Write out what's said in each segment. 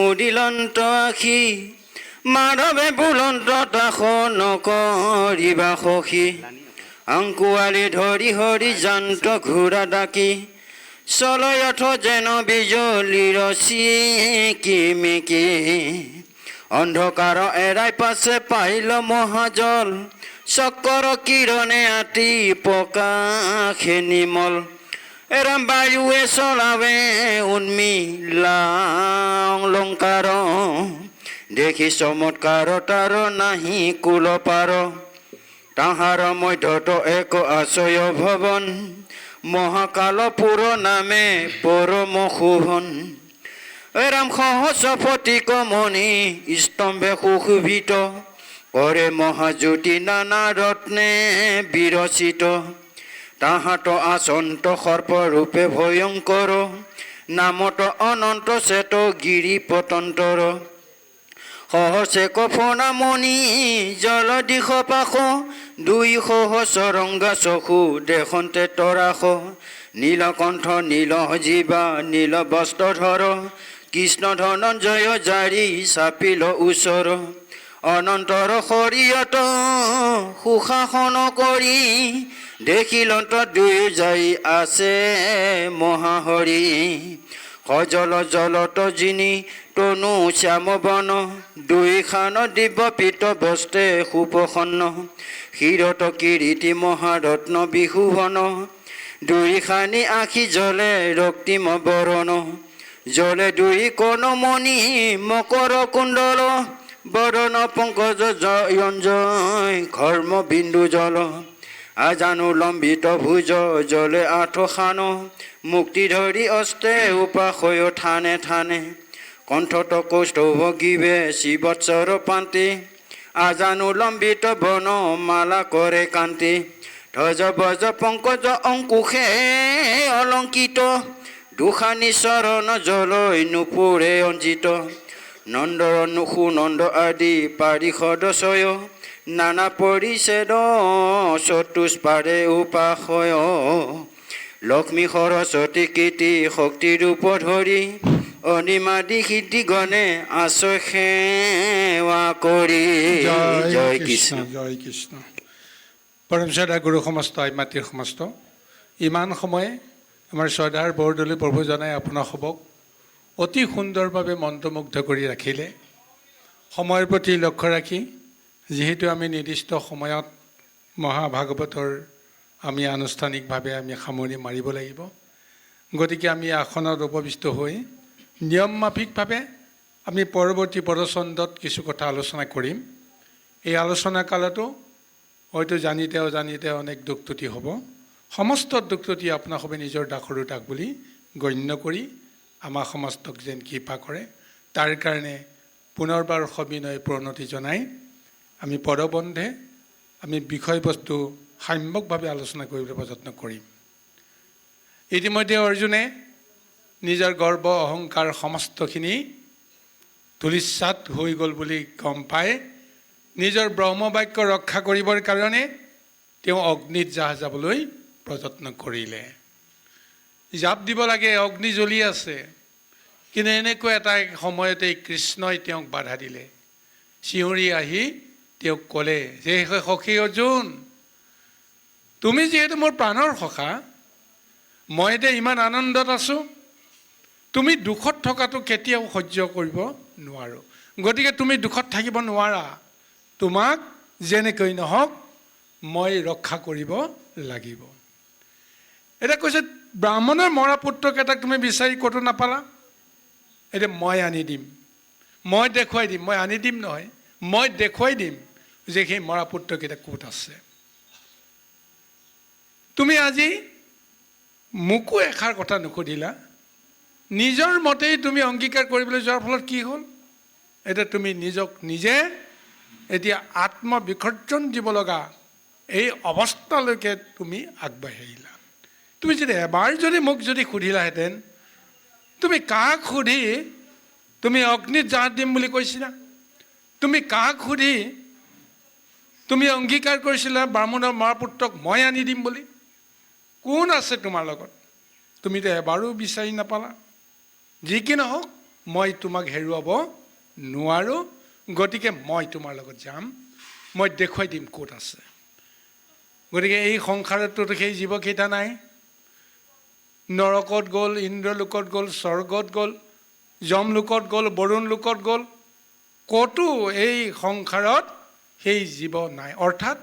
মুদিলন্ত আখি মাধৱে বুলন্ত তাস নকৰিবা সখী আংকুৱালি ধৰি হৰি জান্ত ঘোঁৰা ডাকি চলয়থ যেন বিজুলীৰ চিকিমিকি অন্ধকাৰ এৰাই পাছে পাইল মহাজল চক্কৰ কিৰণে আতি প্ৰকাশে নিমল এৰাম বায়ুৱে চলাৱে উন্মিলা অলংকাৰ দেখি চমৎকাৰ তাৰ নাহি কুল পাৰ তাহাৰ মধ্যত এক আশ্ৰয় ভৱন মহাকালপুৰ নামে পৰম শোভন এৰাম সহস্ৰ ফটিক মণি স্তম্ভে সুশোভিত কৰে মহাজ্যোতি নানা ৰত্নে বিৰচিত তাহাঁত আচন্ত সৰ্পৰূপে ভয়ংকৰ নামত অনন্ত চেত গিৰি পতন্তৰ সহস্ৰে কফনামণি জল দিশ পাশ দুই সহস্ৰ ৰংগা চকু দেশন্তে তৰাস নীলকণ্ঠ নীল জীৱা নীল বস্ত্ৰধৰ কৃষ্ণ ধনঞ্জয় জাৰি চাপিল ওচৰ অনন্তৰ শৰীৰত সুশাসন কৰি দেখিলন্ত দুই যাই আছে মহাহৰি সজল জলত জিনি তনু শ্যাম বন দুইখান দিব্য পীত বস্ত্ৰে সুপ্ৰসন্ন শিৰত কিৰীটি মহাৰত্ন বিশোভন দুইখানি আখি জলে ৰক্তিম বৰণ জলে দুই কণমণি মকৰ কুণ্ডল বৰণ পংকজ জয়ঞ্জয় ঘৰ্ম বিন্দু জল আজানু লম্বিত ভুজ জলে আঠখান মুক্তি ধৰি অস্তে উপাসয় থানে থানে কণ্ঠত কৌষ্ঠৱ গিবে শিৱৎসৰ পান্তি আজানু লম্বিত বন মালা কৰে কান্তি ধ্বজ বজ পংকজ অংকুশে অলংকিত দুখানি চৰণ জলৈ নুপুৰে অঞ্জিত নন্দৰ নুসু নন্দ আদি পাৰিষদ ছয় নানা পৰিচ্ছেদ চতুষ্পাৰে উপাসয় লক্ষ্মী সৰস্বতী কীৰ্তি শক্তি ৰূপ ধৰি অনিমাদি সিদ্ধিগণে আশ্ৰয় সেৱা কৰি জয় কৃষ্ণ জয় কৃষ্ণ। পৰম শ্ৰদ্ধা গুৰু সমস্ত আইমাতৃ সমস্ত ইমান সময় আমাৰ শ্ৰদ্ধাৰ বৰদলৈ প্ৰভুজনাই আপোনাসৱক অতি সুন্দৰভাৱে মন্ত্ৰমুগ্ধ কৰি ৰাখিলে। সময়ৰ প্ৰতি লক্ষ্য ৰাখি যিহেতু আমি নিৰ্দিষ্ট সময়ত মহাভাগৱতৰ আমি আনুষ্ঠানিকভাৱে আমি সামৰণি মাৰিব লাগিব, গতিকে আমি আসনত উপবিষ্ট হৈ নিয়ম মাফিকভাৱে আমি পৰৱৰ্তী পদচন্দত কিছু কথা আলোচনা কৰিম। এই আলোচনা কালতো হয়তো জানিতে অজানিতে অনেক দুখ ত্ৰুটি হ'ব। সমস্ত দুখ ত্ৰুটি আপোনাসৱে নিজৰ দাসৰু দাস বুলি গণ্য কৰি আমাক সমস্তক যেন কৃপা কৰে, তাৰ কাৰণে পুনৰবাৰ সবিনয় প্ৰণতি জনাই আমি পদবন্ধে আমি বিষয়বস্তু সাম্যকভাৱে আলোচনা কৰিবলৈ যত্ন কৰিম। ইতিমধ্যে অৰ্জুনে নিজৰ গৰ্ব অহংকাৰ সমস্তখিনি ধূলিসাৎ হৈ গ'ল বুলি গম পাই নিজৰ ব্ৰহ্মবাক্য ৰক্ষা কৰিবৰ কাৰণে তেওঁ অগ্নিত জাহ যাবলৈ প্ৰযত্ন কৰিলে। জাপ দিব লাগে, অগ্নি জ্বলি আছে, কিন্তু এনেকুৱা এটা সময়তে কৃষ্ণই তেওঁক বাধা দিলে। চিঞৰি আহি তেওঁক ক'লে যে সখী অৰ্জুন, তুমি যিহেতু মোৰ প্ৰাণৰ সখা, মই এতিয়া ইমান আনন্দত আছোঁ, তুমি দুখত থকাটো কেতিয়াও সহ্য কৰিব নোৱাৰোঁ, গতিকে তুমি দুখত থাকিব নোৱাৰা, তোমাক যেনেকৈ নহওক মই ৰক্ষা কৰিব লাগিব। এতিয়া কৈছে ব্ৰাহ্মণৰ মৰা পুত্ৰক এটাক তুমি বিচাৰি ক'তো নাপালা, এতিয়া মই আনি দিম, মই দেখুৱাই দিম, মই আনি দিম নহয়, মই দেখুৱাই দিম যে সেই মৰা পুত্ৰকেইটা ক'ত আছে। তুমি আজি মোকো এষাৰ কথা নুসুধিলা, নিজৰ মতেই তুমি অংগীকাৰ কৰিবলৈ যোৱাৰ ফলত কি হ'ল, এতিয়া তুমি নিজক নিজে এতিয়া আত্মবিসৰ্জন দিব লগা এই অৱস্থালৈকে তুমি আগবাঢ়ি আহিলা। তুমি যদি এবাৰ যদি মোক যদি সুধিলাহেঁতেন, তুমি কাক সুধি তুমি অগ্নিত জাহ দিম বুলি কৈছিলা, তুমি কাক সুধি তুমি অংগীকাৰ কৰিছিলা ব্ৰাহ্মণৰ মৰাপুত্ৰক মই আনি দিম বুলি, কোন আছে তোমাৰ লগত? তুমিতো এবাৰো বিচাৰি নাপালা। যি কি নহওক মই তোমাক হেৰুৱাব নোৱাৰোঁ, গতিকে মই তোমাৰ লগত যাম, মই দেখুৱাই দিম ক'ত আছে। গতিকে এই সংসাৰততো সেই জীৱকেইটা নাই। নৰকত গ'ল, ইন্দ্ৰলোকত গ'ল, স্বৰ্গত গ'ল, যমলোকত গ'ল, বৰুণ লোকত গ'ল, ক'তো এই সংসাৰত সেই জীৱ নাই। অৰ্থাৎ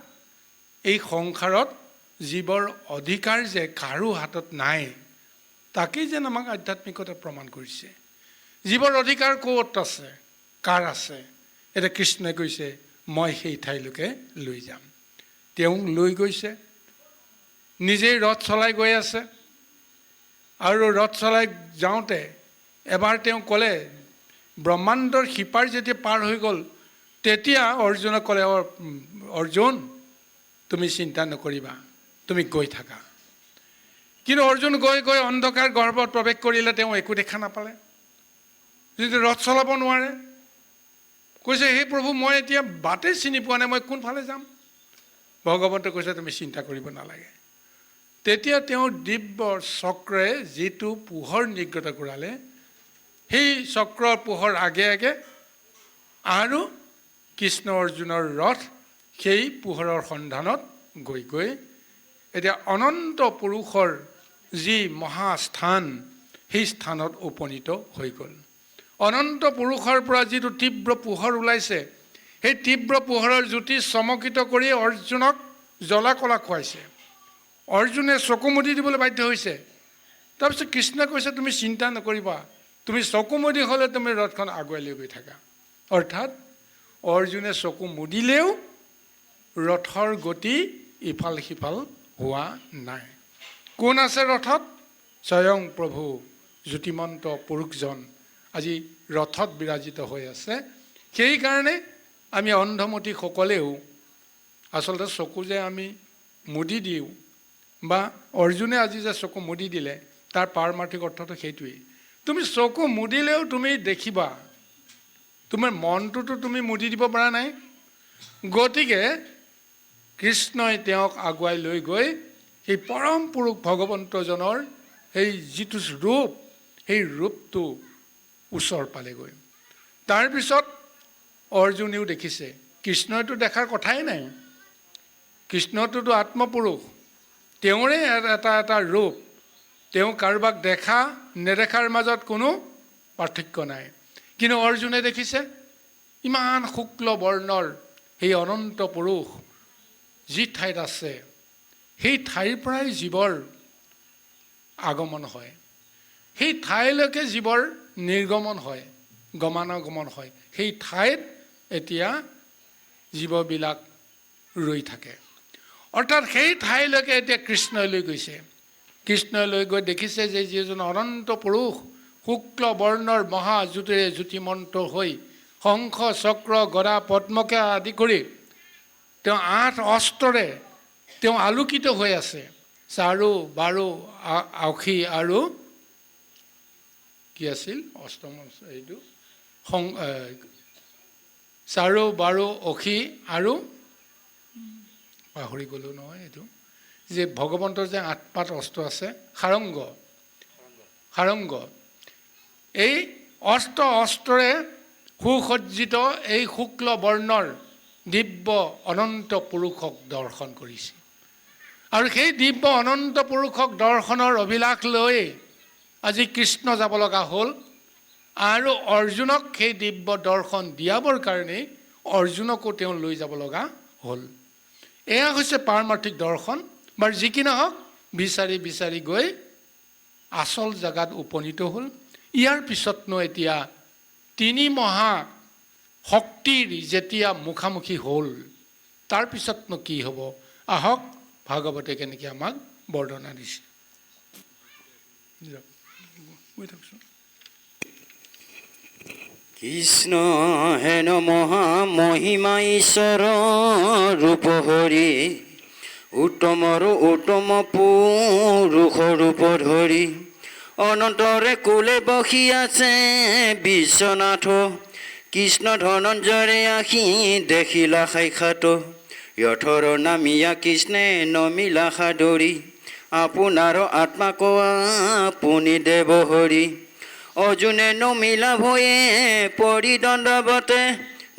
এই সংসাৰত জীৱৰ অধিকাৰ যে কাৰো হাতত নাই, তাকেই যেন আমাক আধ্যাত্মিকতা প্ৰমাণ কৰিছে। জীৱৰ অধিকাৰ ক'ত আছে, কাৰ আছে? এতিয়া কৃষ্ণই কৈছে মই সেই ঠাইলৈকে লৈ যাম। তেওঁ লৈ গৈছে, নিজেই ৰথ চলাই গৈ আছে। আৰু ৰথ চলাই যাওঁতে এবাৰ তেওঁ ক'লে, ব্ৰহ্মাণ্ডৰ সিপাৰ যেতিয়া পাৰ হৈ গ'ল, তেতিয়া অৰ্জুনক ক'লে, অৰ্জুন তুমি চিন্তা নকৰিবা, তুমি গৈ থাকা। কিন্তু অৰ্জুন গৈ গৈ অন্ধকাৰ গৰ্ভত প্ৰৱেশ কৰিলে, তেওঁ একো দেখা নাপালে, যিটো ৰথ চলাব নোৱাৰে। কৈছে, হে প্ৰভু, মই এতিয়া বাটেই চিনি পোৱা নাই, মই কোনফালে যাম? ভগৱন্তই কৈছে, তুমি চিন্তা কৰিব নালাগে। তেতিয়া তেওঁ দিব্য চক্ৰই যিটো পোহৰ নিৰ্গত কৰালে, সেই চক্ৰৰ পোহৰ আগে আগে আৰু কৃষ্ণ অৰ্জুনৰ ৰথ সেই পোহৰৰ সন্ধানত গৈ গৈ এতিয়া অনন্ত পুৰুষৰ যি মহাস্থান, সেই স্থানত উপনীত হৈ গ'ল। অনন্ত পুৰুষৰ পৰা যিটো তীব্ৰ পোহৰ ওলাইছে, সেই তীব্ৰ পোহৰৰ জ্যোতি চমকিত কৰি অৰ্জুনক জ্বলা কলা খুৱাইছে। অৰ্জুনে চকু মুদি দিবলৈ বাধ্য হৈছে। তাৰপিছত কৃষ্ণই কৈছে, তুমি চিন্তা নকৰিবা, তুমি চকু মুদি হ'লে তুমি ৰথখন আগুৱাই লৈ গৈ থাকা। অৰ্থাৎ অৰ্জুনে চকু মুদিলেও ৰথৰ গতি ইফাল সিফাল হোৱা নাই। কোন আছে ৰথত? স্বয়ং প্ৰভু জ্যোতিমন্ত পুৰুষজন আজি ৰথত বিৰাজিত হৈ আছে। সেইকাৰণে আমি অন্ধমতীসকলেও আচলতে চকু যে আমি মুদি দিওঁ, বা অৰ্জুনে আজি যে চকু মুদি দিলে, তাৰ পাৰমাৰ্থিক অৰ্থটো সেইটোৱেই। তুমি চকু মুদিলেও তুমি দেখিবা, তোমাৰ মনটোতো তুমি মুদি দিব পৰা নাই। গতিকে কৃষ্ণই তেওঁক আগুৱাই লৈ গৈ সেই পৰম পুৰুষ ভগৱন্তজনৰ সেই যিটো ৰূপ, সেই ৰূপটো ওচৰ পালেগৈ। তাৰপিছত অৰ্জুনেও দেখিছে, কৃষ্ণইতো দেখাৰ কথাই নাই। কৃষ্ণটোতো আত্মপুৰুষ, তেওঁৰে এটা এটা ৰূপ, তেওঁ কাৰোবাক দেখা নেদেখাৰ মাজত কোনো পাৰ্থক্য নাই। কিন্তু অৰ্জুনে দেখিছে ইমান শুক্ল বৰ্ণৰ সেই অনন্ত পুৰুষ যি ঠাইত আছে, সেই ঠাইৰ পৰাই জীৱৰ আগমন হয়, সেই ঠাইলৈকে জীৱৰ নিৰ্গমন হয়, গমনাগমন হয়। সেই ঠাইত এতিয়া জীৱবিলাক ৰৈ থাকে। অৰ্থাৎ সেই ঠাইলৈকে এতিয়া কৃষ্ণই লৈ গৈছে। কৃষ্ণই লৈ গৈ দেখিছে যে যিজন অনন্ত পুৰুষ শুক্ল বৰ্ণৰ মহাজ্যোতিৰে জ্যোতিমন্ত হৈ শংখ চক্ৰ গদা পদ্মকে আদি কৰি তেওঁ 8 অস্ত্ৰৰে তেওঁ আলোকিত হৈ আছে। চাৰু বাৰু আউসী আৰু কি আছিল অষ্টম এইটো, চাৰু বাৰু অসী আৰু পাহৰি গ'লোঁ নহয়, এইটো যে ভগৱন্তৰ যে 8 পাত অস্ত্ৰ আছে, সাৰংগ। এই অস্ত্ৰৰে সুসজ্জিত এই শুক্ল বৰ্ণৰ দিব্য অনন্ত পুৰুষক দৰ্শন কৰিছে। আৰু সেই দিব্য অনন্ত পুৰুষক দৰ্শনৰ অভিলাষ লৈ আজি কৃষ্ণ যাব লগা হ'ল। আৰু অৰ্জুনক সেই দিব্য দৰ্শন দিয়াবৰ কাৰণে অৰ্জুনকো তেওঁ লৈ যাব লগা হ'ল। এয়া হৈছে পাৰমাৰ্থিক দৰ্শন। বাৰু যি কি নহওক, বিচাৰি বিচাৰি গৈ আচল জেগাত উপনীত হ'ল। ইয়াৰ পিছতনো এতিয়া 3 মহা শক্তিৰ যেতিয়া মুখামুখি হ'ল, তাৰপিছতনো কি হ'ব? আহক ভাগৱতে কেনেকৈ আমাক বৰ্ণনা দিছে। কৃষ্ণ হেন মহা মহিমা ঈশ্বৰ ৰূপ হৰি, উত্তমৰ উত্তম পুৰুষ ৰূপ ধৰি, অনন্তৰে কুলে বসি আছে বিশ্বনাথ। কৃষ্ণ ধনঞ্জয়ে আহি দেখিলা সাক্ষাৎ, যথৰ নামিয়া কৃষ্ণে নমিলা সাদৰি, আপোনাৰ আত্মা কোৱা আপুনি দেৱ হৰি। অৰ্জুনে নমিলা ভয়ে পৰিদণ্ডৱতে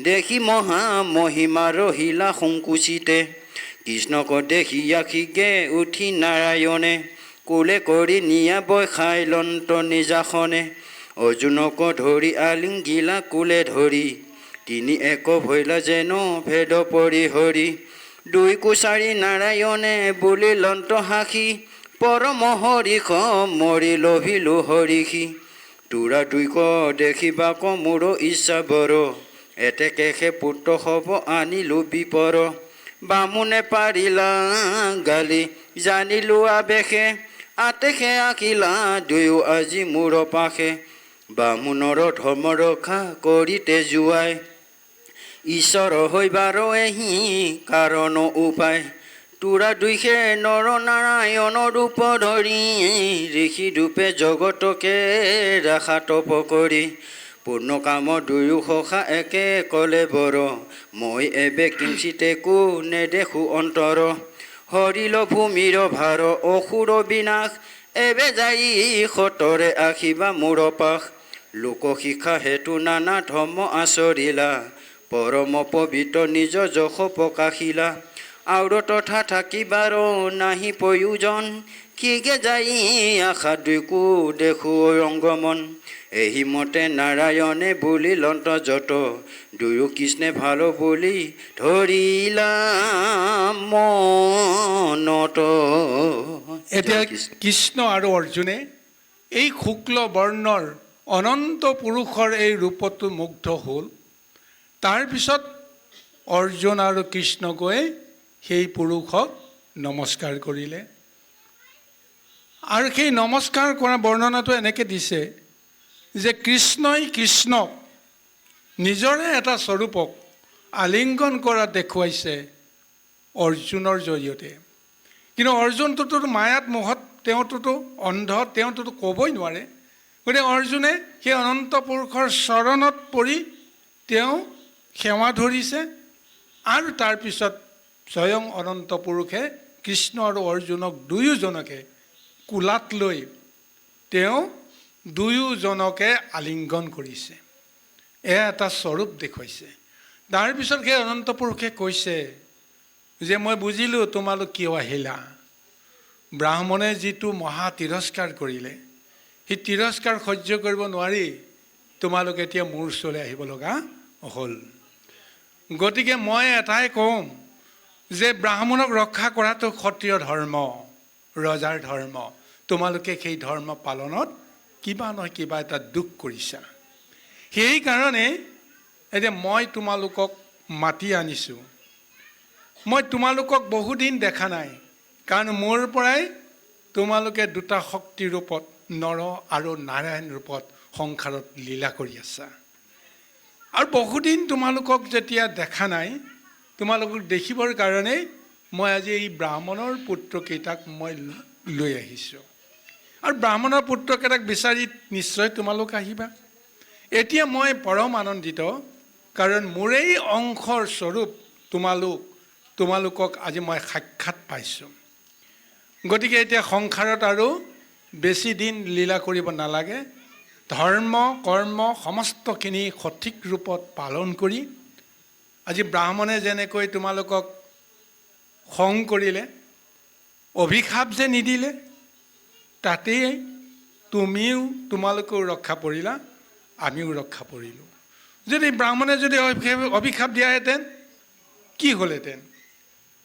দেখি মহা মহিমা ৰহিলা সংকুচিতে কৃষ্ণক দেখি আখিগে উঠি নাৰায়ণে কোলে কৰি নিয়া বৈখাই লন্ত নিজাসনে অৰ্জুনক ধৰি আলিংগিলা কোলে ধৰি তিনি এক ভৈলা যেন ভেদ পৰিহৰি দুই কুচাৰি নাৰায়ণে বুলি লন্ত হাসি পৰম হৰিষ মৰি লভিলো হৰিষি তোৰা দুইক দেখিবাক মোৰ ইচ্ছা বৰ এতেকেহে পুত্ৰ হ'ব আনিলো বিপৰ বামুণে পাৰিলা গালি জানিলো আবেশে আতেশে আঁকিলা দুয়ো আজি মোৰ পাশে বামুণৰ ধৰ্ম ৰক্ষা কৰিতে যোৱাই ঈশ্বৰ হৈবাৰ এহি কাৰণ উপায় তোৰা দুইহে নৰ নাৰায়ণ ৰূপ ধৰি ঋষি ৰূপে জগতকে ৰাখা তপ কৰি পূৰ্ণ কাম দুয়ো সখা একে কলে বৰ মই এবে কিঞ্চিতেকো নেদেখো অন্তৰ হৰিল ভূমিৰ ভাৰ অসুৰ বিনাশ এবে যাই সতৰে আশিবা মোৰ পাশ লোক শিক্ষা হেতু নানা ধৰ্ম আচৰিলা পৰম পবিত্ৰ নিজ যশ প্ৰকাশিলা আৰু তথা থাকিবাৰ নাহি প্ৰয়োজন কিগে যাই আশা দুইকো দেখো ৰংগমন এহি মতে নাৰায়ণে বুলি লন্ত যত দুয়ো কৃষ্ণে ভাল বুলি ধৰিলা মনত। এতিয়া কৃষ্ণ আৰু অৰ্জুনে এই শুক্ল বৰ্ণৰ অনন্ত পুৰুষৰ এই ৰূপতো মুগ্ধ হ'ল। তাৰপিছত অৰ্জুন আৰু কৃষ্ণ গৈ সেই পুৰুষক নমস্কাৰ কৰিলে আৰু সেই নমস্কাৰ কৰা বৰ্ণনাটো এনেকৈ দিছে যে কৃষ্ণই কৃষ্ণক নিজৰে এটা স্বৰূপক আলিংগন কৰা দেখুৱাইছে অৰ্জুনৰ জৰিয়তে। কিন্তু অৰ্জুনটোতো মায়াত মোহত তেওঁটোতো অন্ধ, তেওঁটোতো ক'বই নোৱাৰে। গতিকে অৰ্জুনে সেই অনন্ত পুৰুষৰ চৰণত পৰি তেওঁ সেৱা ধৰিছে আৰু তাৰপিছত স্বয়ং অনন্ত পুৰুষে কৃষ্ণ আৰু অৰ্জুনক দুয়োজনকে কোলাত লৈ তেওঁ দুয়োজনকে আলিংগন কৰিছে। এয়া এটা স্বৰূপ দেখুৱাইছে। তাৰপিছত সেই অনন্ত পুৰুষে কৈছে যে মই বুজিলোঁ তোমালোক কিয় আহিলা। ব্ৰাহ্মণে যিটো মহা তিৰস্কাৰ কৰিলে সেই তিৰস্কাৰ সহ্য কৰিব নোৱাৰি তোমালোক এতিয়া মোৰ ওচৰলৈ আহিব লগা হ'ল। গতিকে মই এটাই কওঁ যে ব্ৰাহ্মণক ৰক্ষা কৰাটো ক্ষত্ৰিয় ধৰ্ম, ৰজাৰ ধৰ্ম। তোমালোকে সেই ধৰ্ম পালনত কিবা নহয় কিবা এটা দুখ কৰিছা। সেইকাৰণে এতিয়া মই তোমালোকক মাতি আনিছোঁ। মই তোমালোকক বহুদিন দেখা নাই, কাৰণ মোৰ পৰাই তোমালোকে দুটা শক্তি ৰূপত নৰ আৰু নাৰায়ণ ৰূপত সংসাৰত লীলা কৰি আছা। আৰু বহুদিন তোমালোকক যেতিয়া দেখা নাই, তোমালোকক দেখিবৰ কাৰণে মই আজি এই ব্ৰাহ্মণৰ পুত্ৰকেইটাক মই লৈ আহিছোঁ। আৰু ব্ৰাহ্মণৰ পুত্ৰকেইটাক বিচাৰি নিশ্চয় তোমালোক আহিবা। এতিয়া মই পৰম আনন্দিত, কাৰণ মোৰেই অংশৰ স্বৰূপ তোমালোকক আজি মই সাক্ষাৎ পাইছোঁ। গতিকে এতিয়া সংসাৰত আৰু বেছি দিন লীলা কৰিব নালাগে। ধৰ্ম কৰ্ম সমস্তখিনি সঠিক ৰূপত পালন কৰি আজি ব্ৰাহ্মণে যেনেকৈ তোমালোকক খং কৰিলে, অভিশাপ যে নিদিলে, তাতেই তোমালোকেও ৰক্ষা পৰিলা, আমিও ৰক্ষা পৰিলোঁ। যদি ব্ৰাহ্মণে যদি অভিশাপ দিয়াহেঁতেন কি হ'লহেঁতেন?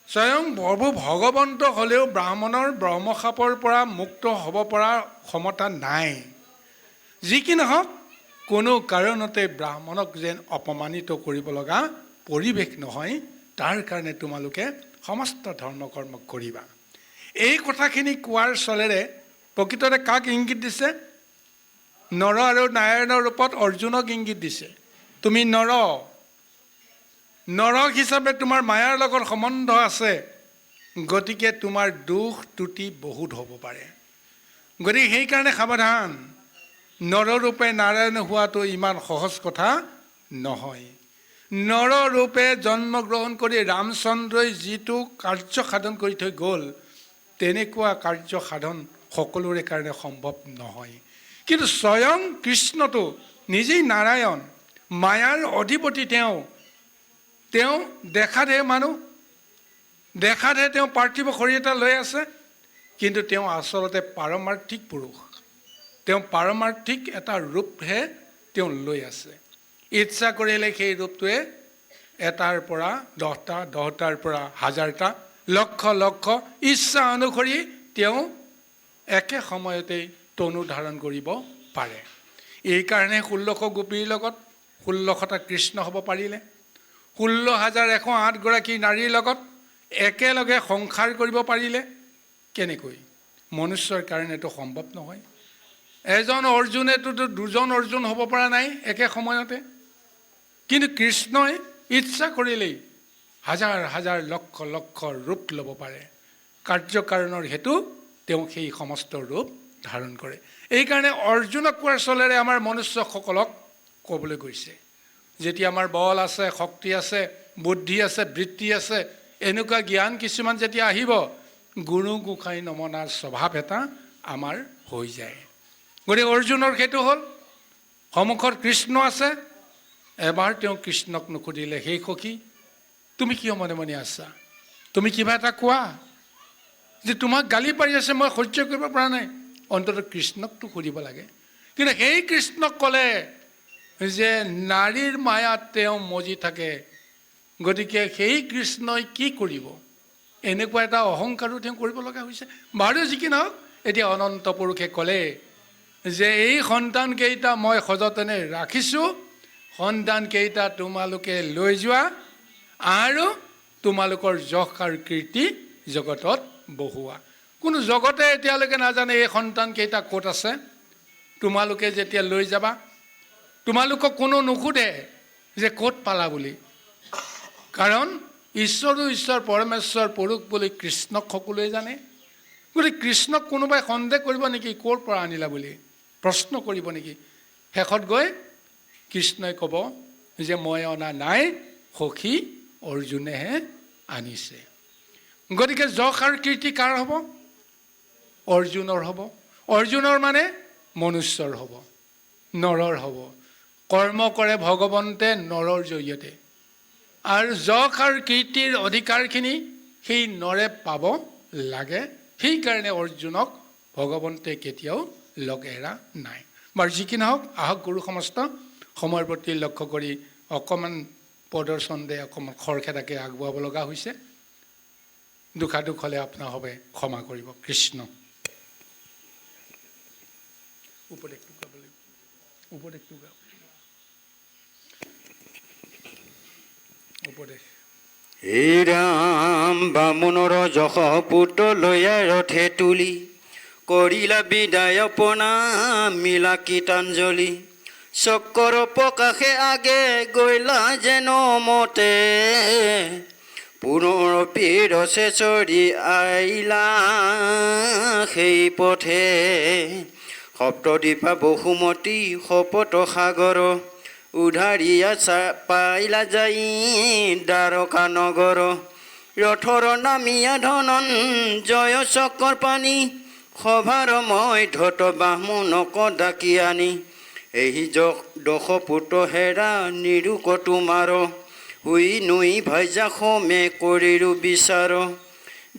স্বয়ং প্ৰভু ভগৱন্ত হ'লেও ব্ৰাহ্মণৰ ব্ৰহ্মশাপৰ পৰা মুক্ত হ'ব পৰা ক্ষমতা নাই। যি কি নহওক, কোনো কাৰণতে ব্ৰাহ্মণক যেন অপমানিত কৰিব লগা পৰিৱেশ নহয়, তাৰ কাৰণে তোমালোকে সমস্ত ধৰ্ম কৰ্ম কৰিবা। এই কথাখিনি কোৱাৰ চলেৰে প্ৰকৃততে কাক ইংগিত দিছে? নৰ আৰু নাৰায়ণৰ ৰূপত অৰ্জুনক ইংগিত দিছে। তুমি নৰক হিচাপে তোমাৰ মায়াৰ লগত সম্বন্ধ আছে, গতিকে তোমাৰ দুখ ত্ৰুটি বহুত হ'ব পাৰে। গতিকে সেইকাৰণে সাৱধান। নৰৰূপে নাৰায়ণ হোৱাটো ইমান সহজ কথা নহয়। নৰৰূপে জন্মগ্ৰহণ কৰি ৰামচন্দ্ৰই যিটো কাৰ্য সাধন কৰি থৈ গ'ল, তেনেকুৱা কাৰ্য সাধন সকলোৰে কাৰণে সম্ভৱ নহয়। কিন্তু স্বয়ং কৃষ্ণটো নিজেই নাৰায়ণ, মায়াৰ অধিপতি তেওঁ দেখাতহে মানুহ, দেখাতহে তেওঁ পাৰ্থিৱ শৰীৰ এটা লৈ আছে, কিন্তু তেওঁ আচলতে পাৰমাৰ্থিক পুৰুষ। তেওঁ পাৰমাৰ্থিক এটা ৰূপহে তেওঁ লৈ আছে। ইচ্ছা কৰিলে সেই ৰূপটোৱে এটাৰ পৰা 10টা, 10টাৰ পৰা 1000টা, লক্ষ লক্ষ ইচ্ছা অনুসৰি তেওঁ একে সময়তেই তনু ধাৰণ কৰিব পাৰে। এইকাৰণে 1600 গোপীৰ লগত 1600টা কৃষ্ণ হ'ব পাৰিলে। 16,108 গৰাকী নাৰীৰ লগত একেলগে সংসাৰ কৰিব পাৰিলে। কেনেকৈ? মনুষ্যৰ কাৰণে এইটো সম্ভৱ নহয়। এজন অৰ্জুনেটোতো 2জন অৰ্জুন হ'ব পৰা নাই একে সময়তে। কিন্তু কৃষ্ণই ইচ্ছা কৰিলেই হাজাৰ হাজাৰ লক্ষ লক্ষ ৰূপ ল'ব পাৰে। কাৰ্যকাৰণৰ হেতু তেওঁ সেই সমস্ত ৰূপ ধাৰণ কৰে। এইকাৰণে অৰ্জুনক কোৱাৰ চলেৰে আমাৰ মনুষ্যসকলক ক'বলৈ গৈছে, যেতিয়া আমাৰ বল আছে, শক্তি আছে, বুদ্ধি আছে, বৃত্তি আছে, এনেকুৱা জ্ঞান কিছুমান যেতিয়া আহিব, গুৰু গোসাঁই নমনাৰ স্বভাৱ এটা আমাৰ হৈ যায়। গতিকে অৰ্জুনৰ সেইটো হ'ল, সন্মুখত কৃষ্ণ আছে, এবাৰ তেওঁ কৃষ্ণক নুসুধিলে, সেই সখী তুমি কিয় মনে মনে আছা? তুমি কিবা এটা কোৱা, যে তোমাক গালি পাৰি আছে মই সহ্য কৰিব পৰা নাই, অন্ততঃ কৃষ্ণকটো সুধিব লাগে। কিন্তু সেই কৃষ্ণক ক'লে যে নাৰীৰ মায়াত তেওঁ মজি থাকে, গতিকে সেই কৃষ্ণই কি কৰিব, এনেকুৱা এটা অহংকাৰো তেওঁ কৰিব লগা হৈছে। বাৰু যি কি নহওক, এতিয়া অনন্ত পুৰুষে ক'লে যে এই সন্তানকেইটা মই সযতনে ৰাখিছোঁ, সন্তানকেইটা তোমালোকে লৈ যোৱা আৰু তোমালোকৰ যশ আৰু কীৰ্তি জগতত বহুৱা। কোনো জগতে এতিয়ালৈকে নাজানে এই সন্তানকেইটা ক'ত আছে। তোমালোকে যেতিয়া লৈ যাবা, তোমালোকক কোনো নুসুধে যে ক'ত পালা বুলি, কাৰণ ঈশ্বৰো ঈশ্বৰ, পৰমেশ্বৰ পুৰুষ বুলি কৃষ্ণক সকলোৱে জানে। গতিকে কৃষ্ণক কোনোবাই সন্দেহ কৰিব নেকি ক'ৰ পৰা আনিলা বুলি প্ৰশ্ন কৰিব নেকি? শেষত গৈ কৃষ্ণই ক'ব যে মই অনা নাই, সখী অৰ্জুনেহে আনিছে। গতিকে যশ আৰু কীৰ্তি কাৰ হ'ব? অৰ্জুনৰ হ'ব। অৰ্জুনৰ মানে মনুষ্যৰ হ'ব, নৰৰ হ'ব। কৰ্ম কৰে ভগৱন্তে নৰৰ জৰিয়তে, আৰু যশ আৰু কীৰ্তিৰ অধিকাৰখিনি সেই নৰে পাব লাগে। সেইকাৰণে অৰ্জুনক ভগৱন্তে কেতিয়াও লগ এৰা নাই। বাৰু যি কি নহওক, আহক গুৰু সমস্ত সময়ৰ প্ৰতি লক্ষ্য কৰি অকণমান পদৰ চন্দে অকণমান খৰখেদাকৈ আগবঢ়াব লগা হৈছে। দুখাদুখ হ'লে আপোনাৰ হবে ক্ষমা কৰিব। কৃষ্ণ। উপদেশটো গাব লাগিব, উপদেশটো গাব। উপদেশ। হে ৰাম বামুণৰ যশ পুত্ৰ লৈয়া ৰথে তুলি, কৰিলা বিদায় পনা মিলা কীৰ্তাঞ্জলি, চক্ৰৰ প্ৰকাশে আগে গৈলা যেন মতে, পুনৰ পিৰছে চৰি আইলা সেই পথে, সপ্তদ্বীপা বহুমতী শপত সাগৰ, উধাৰিয়া পাইলা যাই দ্বাৰকা নগৰ, ৰথৰ নামিয়া ধনঞ্জয় চক্ৰৰ পানী, সভাৰ মই ধত বামুণক ডাকি আনি, এই দশ পুত্ৰ হেৰা নিৰুক তোমাৰ, হুই নুই ভাইজা সমে কৰিৰো বিচাৰ,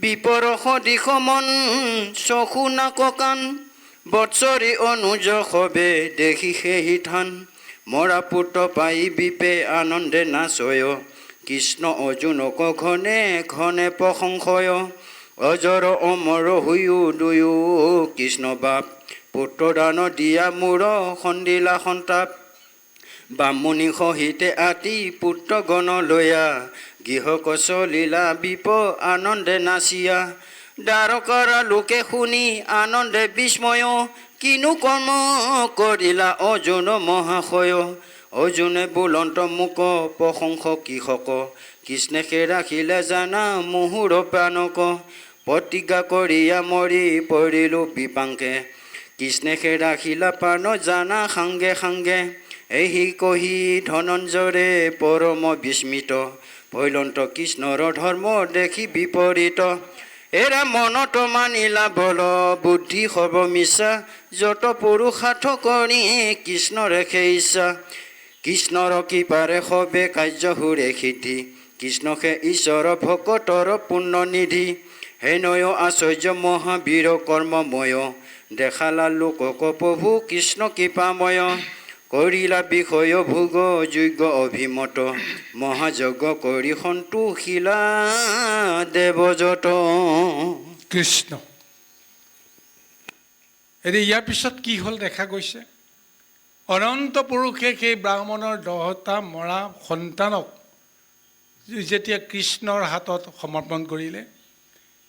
বিপৰ সদিশ মন চকু নাক কাণ, বৎসৰি অনুজ সবে দেখি সেই থান, মৰা পুত্ৰ পাই বিপে আনন্দে নাচয়, কৃষ্ণ অৰ্জুনক ঘনে ঘনে প্ৰশংসয়, অজৰ অমৰ হৈও দুয়ো কৃষ্ণ বাপ, পুত্ৰ দান দিয়া মূৰ খন্দিলা সন্তাপ, বামুণী সহিতে আতি পুত্ৰ গণ লৈয়া, গৃহক চলিলা বিপ আনন্দে নাচিয়া, দ্বাৰকাৰ লোকে শুনি আনন্দে বিস্ময়, কিনো কৰ্ম কৰিলা অৰ্জুন মহাশয়, অৰ্জুনে বুলন্ত মুক প্ৰশংস কৃষক, কৃষ্ণে সে ৰাখিলে জানা মুহুৰ প্ৰাণক, প্ৰতিজ্ঞা কৰিয়া মৰি পৰিলো বিপাংকে, কৃষ্ণে সে ৰাখিলা প্ৰাণ জানা সাংগে সাংগে, এই কহি ধনঞ্জৰে পৰম বিস্মিত, ভৈলন্ত কৃষ্ণৰ ধৰ্ম দেখি বিপৰীত, এৰা মনত মানিলা বল বুদ্ধি সৰ্ব মিছা যত পুৰুষাৰ্থ কৰি কৃষ্ণৰে ইচ্ছা কৃষ্ণৰ কৃপাৰে সবে কাৰ্য সুৰে সিদ্ধি কৃষ্ণকে ঈশ্বৰ ভকতৰ পূৰ্ণ নিধি হে নয় আশ্চৰ্য মহাবীৰ কৰ্মময় দেখালা লোকক প্ৰভু কৃষ্ণ কৃপাময় কৰিলা বিষয় ভোগ যোগ্য অভিমত মহাযজ্ঞ কৰি সন্তোষিলা দেৱযত কৃষ্ণ। এতিয়া ইয়াৰ পিছত কি হ'ল দেখা গৈছে, অনন্ত পুৰুষে সেই ব্ৰাহ্মণৰ 10টা মৰা সন্তানক যেতিয়া কৃষ্ণৰ হাতত সমৰ্পণ কৰিলে,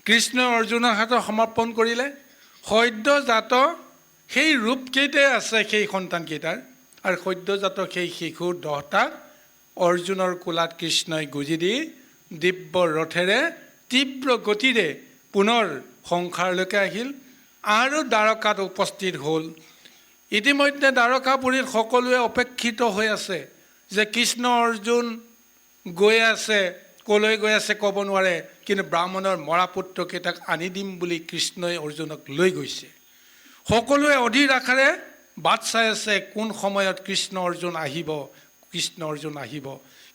কৃষ্ণই অৰ্জুনৰ হাতত সমৰ্পণ কৰিলে, সদ্যজাত সেই ৰূপকেইটাই আছে সেই সন্তানকেইটাৰ, আৰু সদ্যজাত সেই শিশু 10টাক অৰ্জুনৰ কোলাত কৃষ্ণই গুজি দি দিব্য ৰথেৰে তীব্ৰ গতিৰে পুনৰ সংসাৰলৈকে আহিল আৰু দ্বাৰকাত উপস্থিত হ'ল। ইতিমধ্যে দ্বাৰকাপুৰীত সকলোৱে অপেক্ষিত হৈ আছে যে কৃষ্ণ অৰ্জুন গৈ আছে, ক'লৈ গৈ আছে ক'ব নোৱাৰে, কিন্তু ব্ৰাহ্মণৰ মৰা পুত্ৰকেইটাক আনি দিম বুলি কৃষ্ণই অৰ্জুনক লৈ গৈছে। সকলোৱে অধীৰ আশাৰে বাট চাই আছে কোন সময়ত কৃষ্ণ অৰ্জুন আহিব, কৃষ্ণ অৰ্জুন আহিব,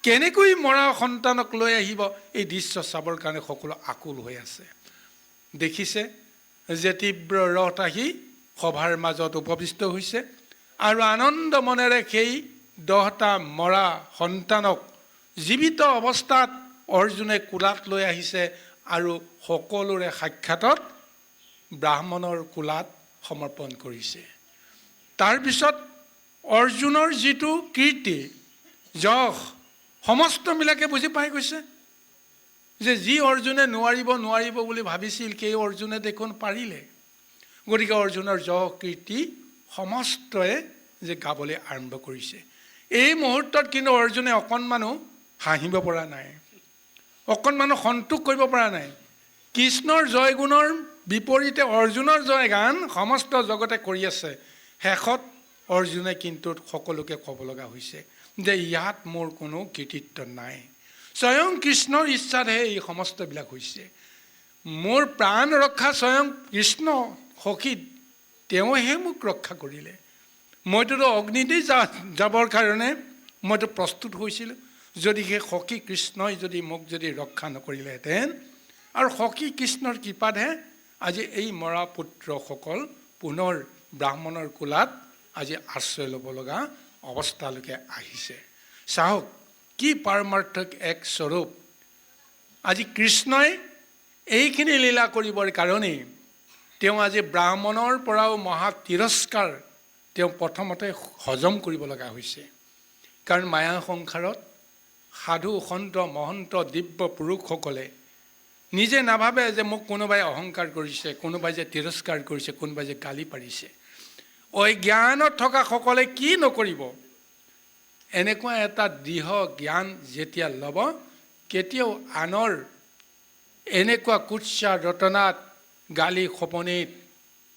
কেনেকৈ মৰা সন্তানক লৈ আহিব, এই দৃশ্য চাবৰ কাৰণে সকলো আকুল হৈ আছে। দেখিছে যে তীব্ৰ ৰথ আহি সভাৰ মাজত উপবিষ্ট হৈছে আৰু আনন্দ মনেৰে সেই 10টা মৰা সন্তানক জীৱিত অৱস্থাত অৰ্জুনে কোলাত লৈ আহিছে আৰু সকলোৰে সাক্ষাতত ব্ৰাহ্মণৰ কোলাত সমৰ্পণ কৰিছে। তাৰপিছত অৰ্জুনৰ যিটো কীৰ্তি যশ সমস্তবিলাকে বুজি পাই গৈছে যে যি অৰ্জুনে নোৱাৰিব বুলি ভাবিছিল সেই অৰ্জুনে দেখোন পাৰিলে। গতিকে অৰ্জুনৰ যশ কীৰ্তি সমস্তই যে গাবলৈ আৰম্ভ কৰিছে। এই মুহূৰ্তত কিন্তু অৰ্জুনে অকণমানো হাঁহিব পৰা নাই, অকণমানো সন্তোষ কৰিব পৰা নাই। কৃষ্ণৰ জয়গুণৰ বিপৰীতে অৰ্জুনৰ জয় গান সমস্ত জগতে কৰি আছে। শেষত অৰ্জুনে কিন্তু সকলোকে ক'ব লগা হৈছে যে ইয়াত মোৰ কোনো কৃতিত্ব নাই, স্বয়ং কৃষ্ণৰ ইচ্ছাতহে এই সমস্তবিলাক হৈছে। মোৰ প্ৰাণ ৰক্ষা স্বয়ং কৃষ্ণ সখী, তেওঁহে মোক ৰক্ষা কৰিলে। মইতো অগ্নিতেই যাবৰ কাৰণে মইতো প্ৰস্তুত হৈছিলোঁ। যদি সেই সখী কৃষ্ণই যদি মোক যদি ৰক্ষা নকৰিলেহেঁতেন, আৰু সখী কৃষ্ণৰ কৃপাতহে আজি এই মৰা পুত্ৰসকল পুনৰ ব্ৰাহ্মণৰ কোলাত আজি আশ্ৰয় ল'ব লগা অৱস্থালৈকে আহিছে। চাওক কি পাৰমাৰ্থিক এক স্বৰূপ। আজি কৃষ্ণই এইখিনি লীলা কৰিবৰ কাৰণেই তেওঁ আজি ব্ৰাহ্মণৰ পৰাও মহা তিৰস্কাৰ তেওঁ প্ৰথমতে হজম কৰিব লগা হৈছে। কাৰণ মায়া সংসাৰত সাধু সন্ত মহন্ত দিব্য পুৰুষসকলে নিজে নাভাবে যে মোক কোনোবাই অহংকাৰ কৰিছে, কোনোবাই যে তিৰস্কাৰ কৰিছে, কোনোবাই যে গালি পাৰিছে। অজ্ঞানত থকা সকলে কি নকৰিব, এনেকুৱা এটা দৃঢ় জ্ঞান যেতিয়া ল'ব, কেতিয়াও আনৰ এনেকুৱা কুৎসা ৰটনাত গালি সপনিত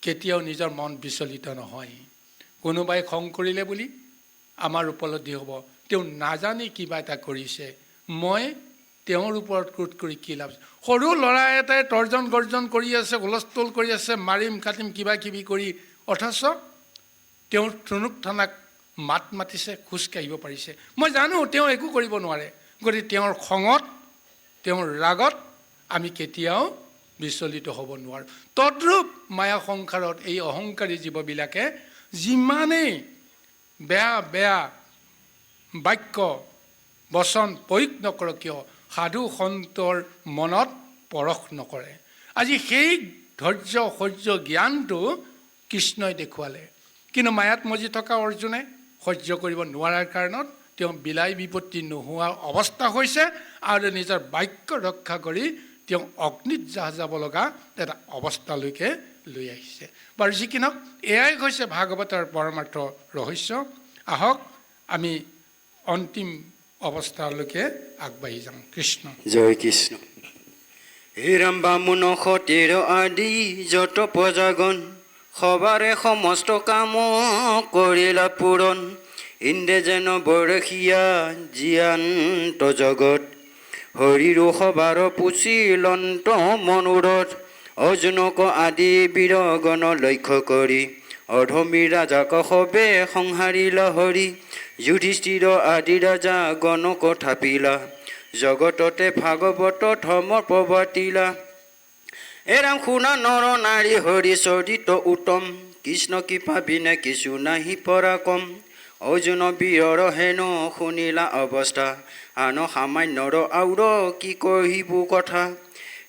কেতিয়াও নিজৰ মন বিচলিত নহয়। কোনোবাই খং কৰিলে বুলি আমাৰ উপলব্ধি হ'ব তেওঁ নাজানি কিবা এটা কৰিছে, মই তেওঁৰ ওপৰত ক্ৰোধ কৰি কি লাভ। সৰু ল'ৰা এটাই তৰ্জন গৰ্জন কৰি আছে, হুলস্থুল কৰি আছে, মাৰিম কাটিম কিবা কিবি কৰি, অথচ তেওঁৰ টুনুক থানাক মাত মাতিছে, খোজকাঢ়িব পাৰিছে। মই জানো তেওঁ একো কৰিব নোৱাৰে। গতিকে তেওঁৰ খঙত তেওঁৰ ৰাগত আমি কেতিয়াও বিচলিত হ'ব নোৱাৰোঁ। তদ্ৰূপ মায়া সংসাৰত এই অহংকাৰী জীৱবিলাকে যিমানেই বেয়া বেয়া বাক্য বচন প্ৰয়োগ নকৰক কিয়, সাধু সন্তৰ মনত পৰশ নকৰে। আজি সেই ধৈৰ্য সহ্য জ্ঞানটো কৃষ্ণই দেখুৱালে, কিন্তু মায়াত মজি থকা অৰ্জুনে সহ্য কৰিব নোৱাৰাৰ কাৰণত তেওঁ বিলাই বিপত্তি নোহোৱা অৱস্থা হৈছে আৰু নিজৰ বাক্য ৰক্ষা কৰি তেওঁ অগ্নিত যাব লগা এটা অৱস্থালৈকে লৈ আহিছে। বাৰু যি কি নহওক, এয়াই হৈছে ভাগৱতৰ পৰমাৰ্থ ৰহস্য। আহক আমি অন্তিম অৱস্থালৈকে আগবাঢ়ি যাওঁ। কৃষ্ণ জয় কৃষ্ণ। হিৰাম বামুণ সতীৰ আদি যত প্ৰজাগণ সবাৰে সমস্ত কাম কৰিলা পূৰণ। ইন্দ্ৰে যেন বৰশীয়া জীয়ান্ত জগত হৰিৰো সবাৰ পুচিলন্ত মনোৰথ অজনক আদি বীৰগণ লক্ষ্য কৰি অধমী ৰাজাক সবে সংহাৰিলা হৰি যুধিষ্ঠিৰ আদি ৰাজা গণক থাপিলা জগততে ভাগৱত ধৰ্ম প্ৰৱৰ্তিলা এৰাম শুনা নৰ নাৰী হৰি চৰিত উত্তম কৃষ্ণ কৃপা বিনে কিছু নাহি পৰা কম অৰ্জুন বীৰৰ হেন শুনিলা অৱস্থা আন সামান্যৰ আউৰ কি কহিব কথা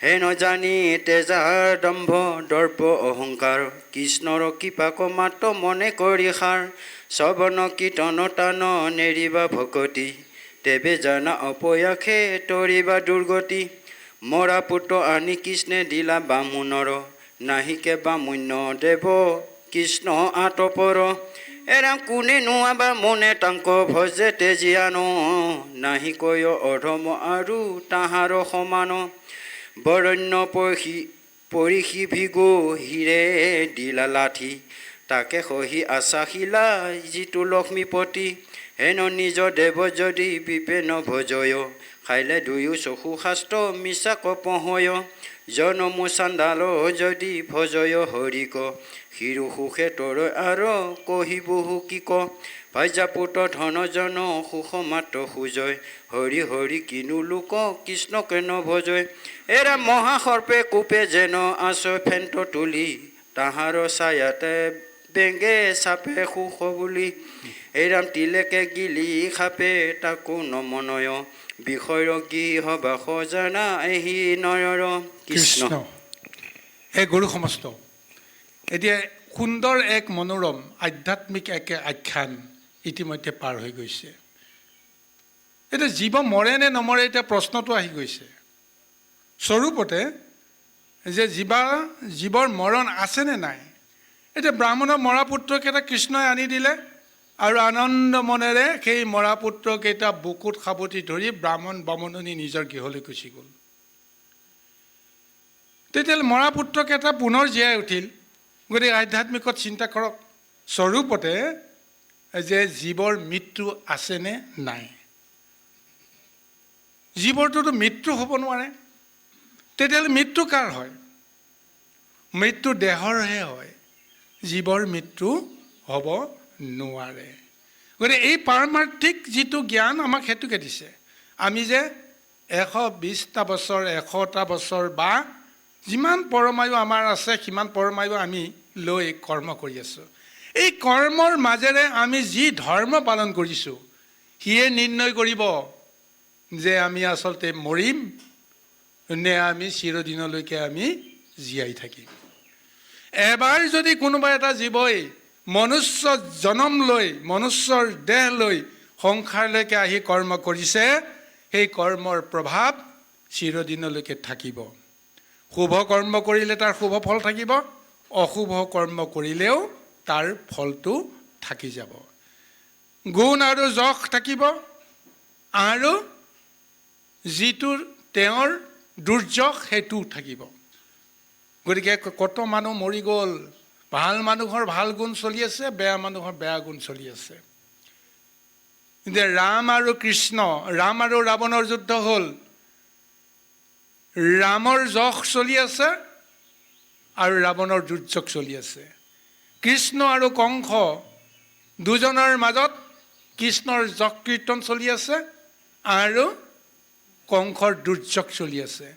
হেন জানি তেজাৰ দম্ভ দৰ্প অহংকাৰ কৃষ্ণৰ কৃপাক মাত্ৰ মনে কৰি সাৰ শ্ৰৱণ কীৰ্তন তান নেৰিবা ভকতি তেবে জানা অপয়াসে তৰিবা দুৰ্গতি মৰা পুত্ৰ আনি কৃষ্ণে দিলা বামুণৰ নাহিকে বামুণ্য দেৱ কৃষ্ণ আতপৰ এৰাম কোনে নোৱাবা মনে তাংক ভজে তেজিয়ানো নাহিকৈ অধম আৰু তাহাৰ সমান বৰণ্য পৰিষি ভিগো হিৰে দিলা লাঠি তাকে সহি আশা শিলা যিটো লক্ষ্মীপতি হেন নিজ দেৱ যদি বিপেন ভজয় খাইলে দুয়ো চকু শাস্ত্ৰ মিছাক পহয় জনমু চাণ্ডাল যদি ভজয় হৰিক শিৰো সুখে তৰ আৰু কহিবহু কি ক ভাইজাপুত ধন জন সুখ মাত্ৰ সুজয় হৰি হৰি কিনো লোক কৃষ্ণকে নভজয় এৰা মহাসৰ্পে কোপে যেন আছয় ফেণ্ট তুলি তাহাৰ ছায়াতে বেংগে চাপে সুখ বুলি এৰাম তিলেকে গিলি খাপে তাকো নমনয় বিষয়ৰ গৃহ বাস জানা এহি নয়ৰ কৃষ্ণ হে গুৰু সমস্ত এতিয়া সুন্দৰ এক মনোৰম আধ্যাত্মিক এক আখ্যান ইতিমধ্যে পাৰ হৈ গৈছে এতিয়া জীৱ মৰে নে নমৰে এতিয়া প্ৰশ্নটো আহি গৈছে স্বৰূপতে যে জীৱৰ মৰণ আছেনে নাই এতিয়া ব্ৰাহ্মণৰ মৰা পুত্ৰকেইটা কৃষ্ণই আনি দিলে আৰু আনন্দ মনেৰে সেই মৰা পুত্ৰকেইটা বুকুত সাৱটি ধৰি ব্ৰাহ্মণ বামুণী নিজৰ গৃহলৈ গুচি গ'ল তেতিয়াহ'লে মৰা পুত্ৰকেইটা পুনৰ জীয়াই উঠিল গতিকে আধ্যাত্মিকত চিন্তা কৰক স্বৰূপতে যে জীৱৰ মৃত্যু আছেনে নাই জীৱৰটোতো মৃত্যু হ'ব নোৱাৰে তেতিয়াহ'লে মৃত্যু কাৰ হয় মৃত্যু দেহৰহে হয় জীৱৰ মৃত্যু হ'ব নোৱাৰে গতিকে এই পাৰমাৰ্থিক যিটো জ্ঞান আমাক সেইটোকে দিছে আমি যে 120টা বছৰ 100টা বছৰ বা যিমান পৰমায়ু আমাৰ আছে সিমান পৰমায়ু আমি লৈ কৰ্ম কৰি আছোঁ এই কৰ্মৰ মাজেৰে আমি যি ধৰ্ম পালন কৰিছোঁ সিয়ে নিৰ্ণয় কৰিব যে আমি আচলতে মৰিম নে আমি চিৰদিনলৈকে আমি জীয়াই থাকিম এবাৰ যদি কোনোবা এটা জীৱই মনুষ্য জনম লৈ মনুষ্যৰ দেহ লৈ সংসাৰলৈকে আহি কৰ্ম কৰিছে সেই কৰ্মৰ প্ৰভাৱ চিৰদিনলৈকে থাকিব শুভ কৰ্ম কৰিলে তাৰ শুভ ফল থাকিব অশুভ কৰ্ম কৰিলেও তাৰ ফলটো থাকি যাব গুণ আৰু যশ থাকিব আৰু যিটো তেওঁৰ দুৰ্যশ সেইটো থাকিব গতিকে কত মানুহ মৰি গ'ল ভাল মানুহৰ ভাল গুণ চলি আছে বেয়া মানুহৰ বেয়া গুণ চলি আছে যে ৰাম আৰু কৃষ্ণ ৰাম আৰু ৰাৱণৰ যুদ্ধ হ'ল ৰামৰ যশ চলি আছে আৰু ৰাৱণৰ দুৰ্যশ চলি আছে কৃষ্ণ আৰু কংস দুজনৰ মাজত কৃষ্ণৰ যশ কীৰ্তন চলি আছে আৰু কংসৰ দুৰ্যশ চলি আছে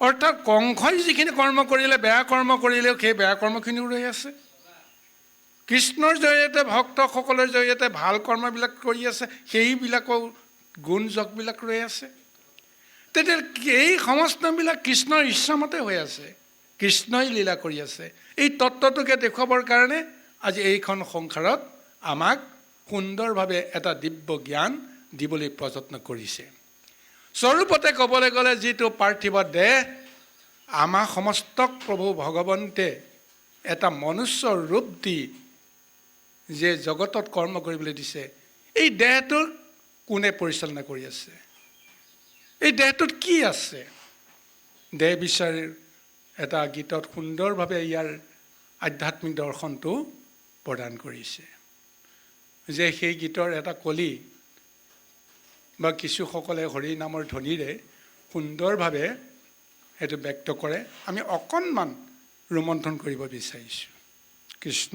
অৰ্থাৎ কংসই যিখিনি কৰ্ম কৰিলে বেয়া কৰ্ম কৰিলেও সেই বেয়া কৰ্মখিনিও ৰৈ আছে কৃষ্ণৰ জৰিয়তে ভক্তসকলৰ জৰিয়তে ভাল কৰ্মবিলাক কৰি আছে সেইবিলাকো গুণ যশবিলাক ৰৈ আছে তেতিয়া এই সমস্তবিলাক কৃষ্ণৰ ইচ্ছামতে হৈ আছে কৃষ্ণই লীলা কৰি আছে এই তত্ত্বটোকে দেখুৱাবৰ কাৰণে আজি এইখন সংসাৰত আমাক সুন্দৰভাৱে এটা দিব্য জ্ঞান দিবলৈ প্ৰযত্ন কৰিছে স্বৰূপতে ক'বলৈ গ'লে যিটো পাৰ্থিৱ দেহ আমাৰ সমস্তক প্ৰভু ভগৱন্তে এটা মনুষ্যৰ ৰূপ দি যে জগতত কৰ্ম কৰিবলৈ দিছে এই দেহটোৰ কোনে পৰিচালনা কৰি আছে এই দেহটোত কি আছে দেহ বিচাৰৰ এটা গীতত সুন্দৰভাৱে ইয়াৰ আধ্যাত্মিক দৰ্শনটো প্ৰদান কৰিছে যে সেই গীতৰ এটা কলি বা কিছুসকলে হৰি নামৰ ধ্বনিৰে সুন্দৰভাৱে সেইটো ব্যক্ত কৰে। আমি অকণমান ৰোমন্থন কৰিব বিচাৰিছোঁ। কৃষ্ণ।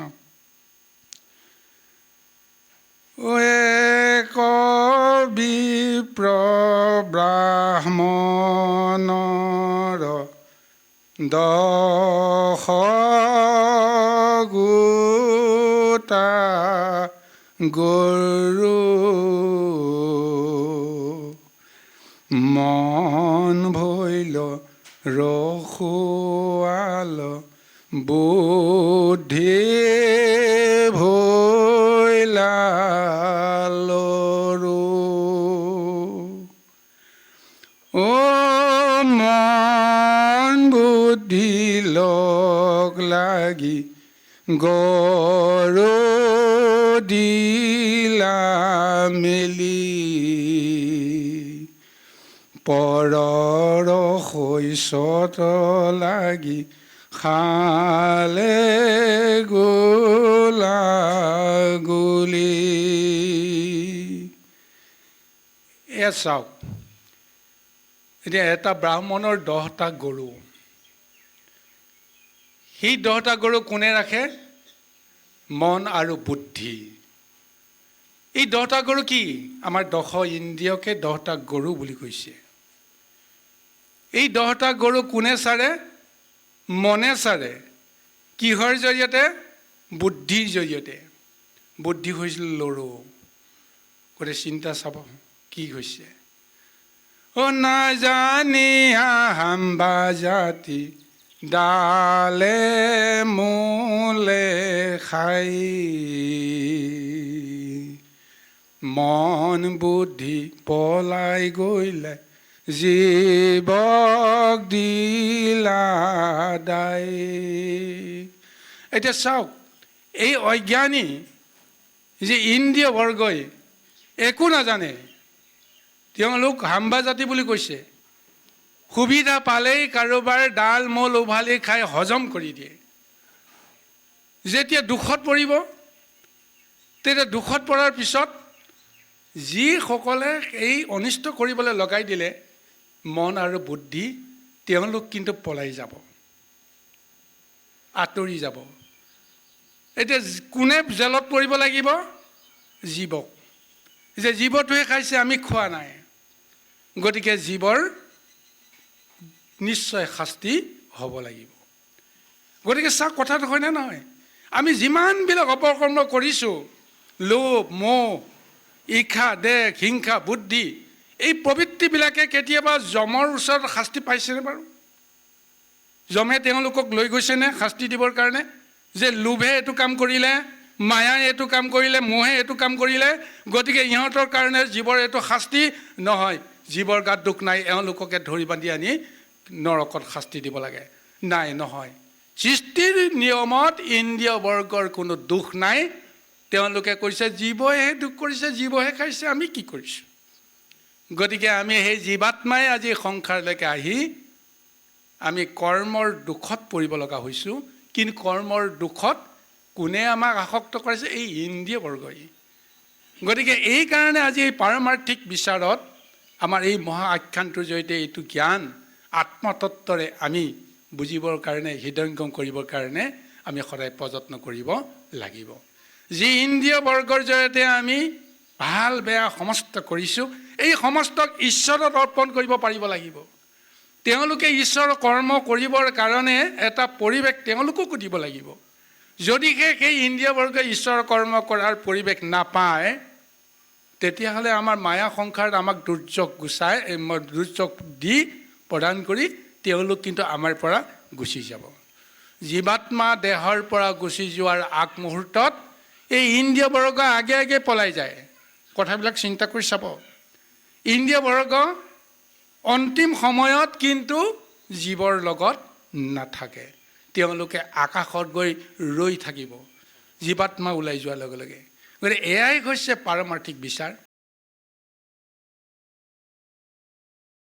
এক বিপ্ৰ ব্ৰাহ্মণৰ দশ গোটা গৰু মন ভৈল ৰখুৱাল বুদ্ধি ভৈলালৰু ও মন বুদ্ধি লগ লাগি গৰু দিলা মেলি পৰৰ শস্যত লাগি খালে গোলা গুলি। এয়া চাওক, এতিয়া এটা ব্ৰাহ্মণৰ 10টা গৰু। সেই 10টা গৰু কোনে ৰাখে? মন আৰু বুদ্ধি। এই 10টা গৰু কি? আমাৰ 10 ইন্দ্ৰিয়কে 10টা গৰু বুলি কৈছে। এই 10টা গৰু কোনে চাৰে? মনে চাৰে। কিহৰ জৰিয়তে? বুদ্ধিৰ জৰিয়তে। বুদ্ধি হৈছিল লৰু। গোটেই চিন্তা চাব কি হৈছে। ও নাজানিয়া হাম্বা জাতি ডালে মূলে খাই মন বুদ্ধি পলাই গ'লে জীৱক দিলা দাই। এতিয়া চাওক, এই অজ্ঞানী যে ইন্দ্ৰিয় বৰ্গই একো নাজানে, তেওঁলোক হাম্বা জাতি বুলি কৈছে। সুবিধা পালেই কাৰোবাৰ ডাল মূল উভালি খাই হজম কৰি দিয়ে। যেতিয়া দুখত পৰিব, তেতিয়া দুখত পৰাৰ পিছত যিসকলে এই অনিষ্ট কৰিবলৈ লগাই দিলে মন আৰু বুদ্ধি, তেওঁলোক কিন্তু পলাই যাব, আঁতৰি যাব। এতিয়া কোনে জেলত পৰিব লাগিব? জীৱক। যে জীৱটোৱে খাইছে, আমি খোৱা নাই, গতিকে জীৱৰ নিশ্চয় শাস্তি হ'ব লাগিব। গতিকে চাওক কথাটো হয়নে নহয়? আমি যিমানবিলাক অপকৰ্ম কৰিছোঁ, লোভ মোহ ঈৰ্ষা দেশ হিংসা বুদ্ধি, এই প্ৰবৃত্তিবিলাকে কেতিয়াবা যমৰ ওচৰত শাস্তি পাইছেনে বাৰু? যমে তেওঁলোকক লৈ গৈছেনে শাস্তি দিবৰ কাৰণে? যে লোভে এইটো কাম কৰিলে, মায়াই এইটো কাম কৰিলে, মোহে এইটো কাম কৰিলে, গতিকে ইহঁতৰ কাৰণে জীৱৰ এইটো শাস্তি নহয়। জীৱৰ গাত দুখ নাই, এওঁলোককে ধৰি বান্ধি আনি নৰকত শাস্তি দিব লাগে। নাই, নহয়। সৃষ্টিৰ নিয়মত ইন্দ্ৰিয় বৰ্গৰ কোনো দুখ নাই। তেওঁলোকে কৈছে জীৱহে দুখ কৰিছে, জীৱহে খাইছে, আমি কি কৰিছোঁ? গতিকে আমি সেই জীৱাত্মাই আজি সংসাৰলৈকে আহি আমি কৰ্মৰ দুখত পৰিব লগা হৈছোঁ। কিন্তু কৰ্মৰ দুখত কোনে আমাক আসক্ত কৰিছে? এই ইন্দ্ৰিয় বৰ্গই। গতিকে এই কাৰণে আজি এই পাৰমাৰ্থিক বিচাৰত আমাৰ এই মহা আখ্যানটোৰ জৰিয়তে এইটো জ্ঞান আত্মতত্বৰে আমি বুজিবৰ কাৰণে, হৃদয়ংগম কৰিবৰ কাৰণে আমি সদায় প্ৰযত্ন কৰিব লাগিব। যি ইন্দ্ৰিয় বৰ্গৰ জৰিয়তে আমি ভাল বেয়া সমস্ত কৰিছোঁ, এই সমস্তক ঈশ্বৰত অৰ্পণ কৰিব পাৰিব লাগিব। তেওঁলোকে ঈশ্বৰৰ কৰ্ম কৰিবৰ কাৰণে এটা পৰিৱেশ তেওঁলোককো দিব লাগিব। যদিহে সেই ইন্দ্ৰিয় বৰ্গই ঈশ্বৰৰ কৰ্ম কৰাৰ পৰিৱেশ নাপায়, তেতিয়াহ'লে আমাৰ মায়া সংসাৰত আমাক দুৰ্যোগ গুচাই, দুৰ্যোগ দি প্ৰদান কৰি তেওঁলোক কিন্তু আমাৰ পৰা গুচি যাব। জীৱাত্মা দেহৰ পৰা গুচি যোৱাৰ আগমুহূৰ্তত এই ইন্দ্ৰিয় বৰ্গ আগে আগে পলাই যায়। কথাবিলাক চিন্তা কৰি চাব। ইন্দ্ৰিয় বৰ্গ অন্তিম সময়ত কিন্তু জীৱৰ লগত নাথাকে। তেওঁলোকে আকাশত গৈ ৰৈ থাকিব জীৱাত্মা ওলাই যোৱাৰ লগে লগে। গতিকে এয়াই হৈছে পাৰমাৰ্থিক বিচাৰ।